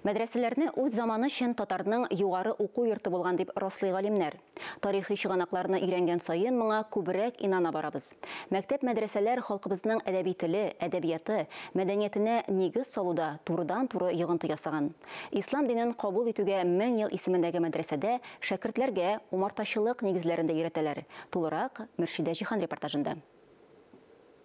Мәдрәсәләрне үз заманы өчен татарның югары уку йорты булган дип раслый галимнәр. Тарихи чыганакларны өйрәнгән саен моңа күбрәк инана барабыз. Мәктәп-мәдрәсәләр халкыбызның әдәби теле, әдәбияты, мәдәниятенә нигез салуда турыдан-туры йогынты ясаган. Ислам динен кабул итүгә 1000 ел исемендәге мәдрәсәдә шәкертләргә умартачылык нигезләрендә өйрәтәләр. Тулырак Мөршидә Җихан репортажында.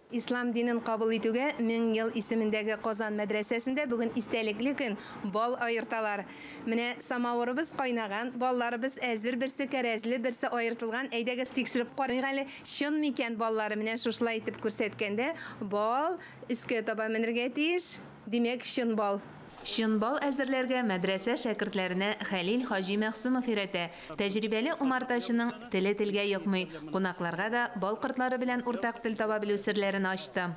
Ислам динен кабул итүгә 1000 ел исемендәге Казан мәдрәсәсендә бүген истәлекле көн бал аерталар. Менә самавырыбыз кайнаган, балларыбыз әзер, берсе кәрәзле, берсе аертылган. Әйдәгез тикшереп карыйк әле, чын микән баллары менә шушылай итеп күрсәткәндә, бал өскә таба менергә тиеш. Димәк, чын бал. Чын бал әзерләргә мәдрәсә шәкертләренә Хәлил Хаҗи Мәхсүмов өйрәтә. Тәҗрибәле умартачының теле телгә йокмый. Кунакларга да бал кортлары белән уртак тел таба белү серләрен ачты.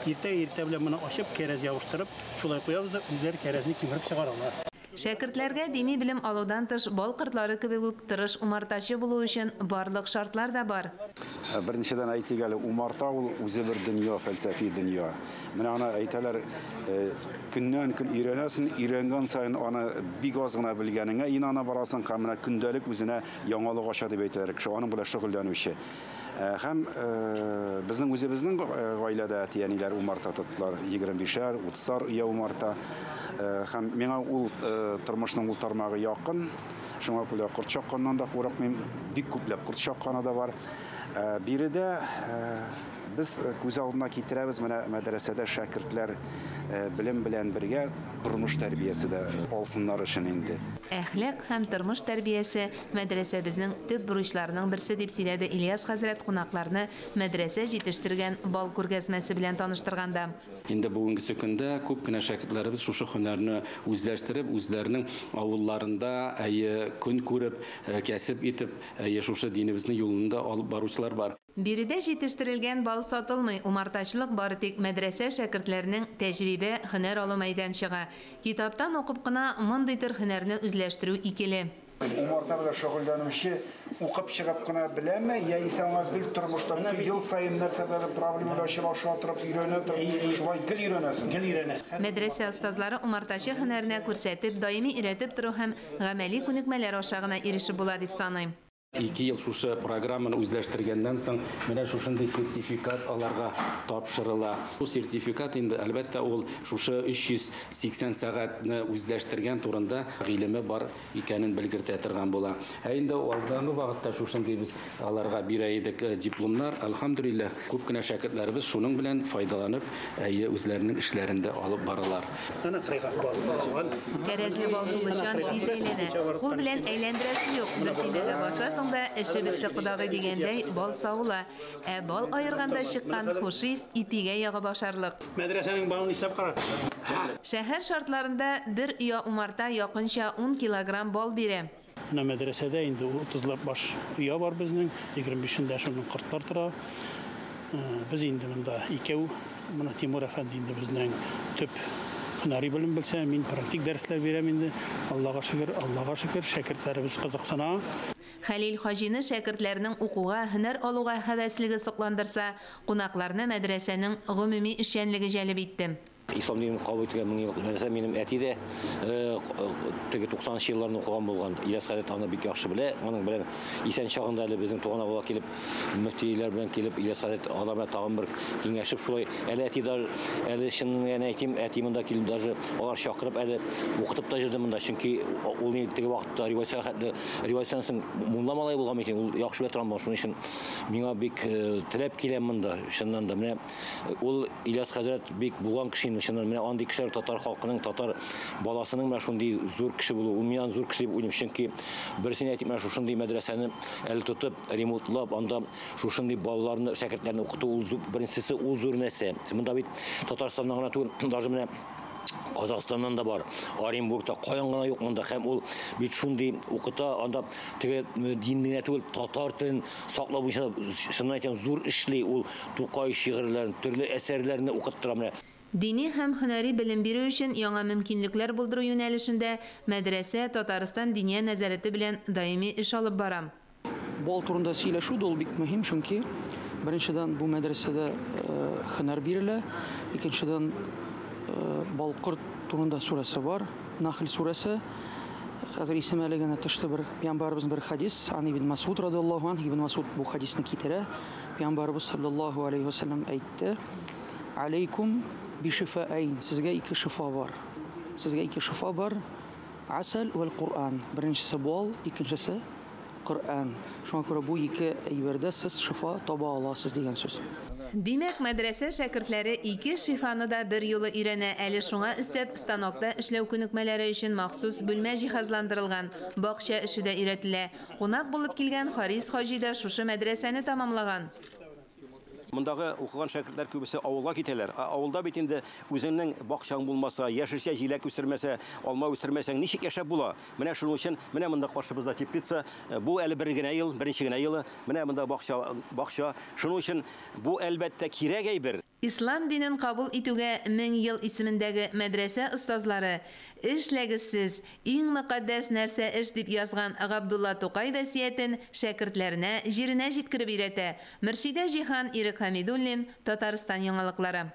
Иртә белән моны ачып, кәрәз ябыштырып, шулай куябыз да үзләре кәрәзне кимереп чыгаралар. Шәкертләргә дини белем алудан тыш бал кортлары кебек үк тырыш умартачы булу өчен барлык шартлар да бар. Беренчедән әйтик әле, умарта ул үзе бер дөнья, фәлсәфи дөнья. Менә аны әйтәләр, көннән-көн өйрәнәсен, өйрәнгән саен аны бик аз гына белгәнеңә инана барасың, һәм менә көндәлек үзенә яңалык аша дип әйтәләр. Кеше аның белән шөгыльләнүче. Һәм безнең үзебезнең гаиләдә әтиәниләр умарта тоттылар, 25-әр, 30-ар ия умарта. Һәм миңа ул тормышның ул тармагы якын. Шуңа күрә корт чакканнан да курыкмыйм, бик күпләп корт чакканы да бар. Биредә без күз алдына китерәбез, менә мәдрәсәдә шәкертләр белем белән бергә тормыш тәрбиясе дә алсыннар өчен инде. Әхлак һәм тормыш тәрбиясе мәдрәсәбезнең төп бурычларының берсе дип сөйләде Ильяс хәзрәт кунакларны мәдрәсә җитештергән бал күргәзмәсе белән таныштырганда. Инде бүгенге көндә күп кенә шәкертләребез шушы һөнәрне үзләштереп, үзләренең авылларында көн күреп, кәсеп итеп, шушы динебезнең юлында алып баручылар бар. Биредә җитештерелгән бал сатылмый, умартачылык бары тик мәдрәсә шәкертләренең тәҗрибә, һөнәр алу мәйданчыгы. Китаптан укып кына мондый төр һөнәрне үзләштерү икеле. Умарта белән шөгыльләнүче укып чыгып кына беләме, яисә аңа гел тормышта ел саен нәрсәләр проблемалар аша торып өйрәнә торып, шулай гел өйрәнәсен. Мәдрәсә остазлары умартачы һөнәренә күрсәтеп, даими өйрәтеп тору һәм гамәли күнекмәләр аша гына ирешеп була дип саныйм. 2 ел шушы программаны үзләштергәннән соң менә шушындый сертификат аларга тапшырыла. Бу сертификат инде әлбәттә ул шушы 380 сәгатьне үзләштергән турында гыйлеме бар икәнен белгертә торган була. Инде алдангы вакытта шушындый без аларга бирә идек дипломнар. Алхамдулиллах, күп кенә шәкертләребез шуның белән файдаланып, үзләренең эшләрендә алып баралар. Кәрәзле бал булышан тиз әйләнә. Кул белән әйләндерәсе юк. Дөртинәгә басасың да эше бетте кудагы дигәндәй бал савыла. Бал аерганда чыккан хушис ипигә яга башарлык. Мәдрәсәнең балын исәп кара. Шәһәр шартларында бер ия умарта якынча 10 килограмм бал бирә. Менә мәдрәсәдә инде 30 баш ия бар безнең, 25-ндә шуның кортлар тора. Без инде монда икәү, менә Тимур әфәнде инде безнең төп һөнәри белем белсә, мин практик дәресләр бирәм инде. Аллага шөкер, шәкертләребез кызыксына. Хәлил Хаҗины шәкертләрнең укуга, һөнәр алуга һәвәслеге сокландырса, кунакларны мәдрәсәнең гомуми эшчәнлеге җәлеп итте. Ислам динен кабул итүгә 1000 ел мәдрәсә минем әти дә 90-нчы елларны укыган булган. Ильяс хәзрәт аны бик яхшы белә. Аның белән исән чагында әле безнең туган авылга килеп, мөфтиләр белән килеп, Ильяс хәзрәт аларга тагын бер киңәшеп шулай. Әле әти дә әле шуның әйтим, әти монда килеп даже алар чакырып әле укытып та җирде монда. Чөнки ул теге вакытта ривайсән соң мулла малай булган икән. Ул яхшы белә торган булган. Шуның өчен миңа бик теләп киләм монда. Шуннан да менә ул Ильяс хәзрәт бик булган кеше. Менә андый кешеләр татар халкының, татар баласының менә шундый зур кеше булу, ул миннән зур кеше дип уйлыйм. Чөнки берсен әйтеп, менә шушындый мәдрәсәне әле тотып, ремонтлап, анда шушындый балаларны, шәкертләрне укыту ул беренчесе ул зур нәрсә. Монда бит Татарстаннан гына түгел, даже менә Казакстаннан да бар. Оренбургта каян гына юк монда. Һәм ул бит шундый укыта, анда теге динне түгел, татар телен саклау буенча шуны әйтәм, зур эшли. Ул Тукай шигырьләрен, төрле әсәрләрне укыттыра менә. Дини һәм һөнәри белем бирү өчен яңа мөмкинлекләр булдыру юнәлешендә мәдрәсә Татарстан диния нәзарәте белән даими эш алып бара. Бал турында сөйләшү ул бик мөһим, чөнки беренчедән бу мәдрәсәдә һөнәр бирелә, икенчедән бал корт турында сүрәсе бар. Нахл сурасы. Хәзер исем әле генә төште бер пәйгамбәрбез бер хадис, Ани ибн Масуд радиллаһу анһу, ибн Масуд бу хадисны китерә. Пәйгамбәрбез саллаллаһу алейхи ва саллям әйтте: "Алейкум бишифаәйн." Сезгә ике шифа бар. Сезгә ике шифа бар. Асал вәл Qur'an. Беренчесе бал, икенчесе Qur'an. Шуңа күрә бу ике әйбердә сез шифа таба аласыз дигән сүз. Димәк, мәдрәсә шәкертләре ике шифаны да бер юлы өйрәнә. Әле шуңа өстәп станокта эшләү күнекмәләре өчен махсус бүлмә җиһазландырылган. Бакча эше дә өйрәтелә. Кунак булып килгән Харис хаҗи да шушы мәдрәсәне тамамлаган. Мондагы укыган шәкертләр күбесе авылга китәләр. Авылда бит инде үзеңнең бакчаң булмаса, яшелчә җиләк үстермәсә, алма үстермәсәң, ничек яшәп була? Менә шуның өчен, менә монда каршыбызда теплица, бу әле бер генә ел, беренче генә елы, менә монда бакча. Шуның өчен бу әлбәттә кирәк әйбер. Ислам динен кабул итүгә 1000 ел исемендәге мәдрәсә остазлары эшләгезсез, иң мөкаддәс нәрсә эш дип язган Габдулла Тукай васиятен шәкертләренә җиренә җиткереп өйрәтә. Мөршидә Җиһан, Ирек Хәмидуллин, Татарстан яңалыклары.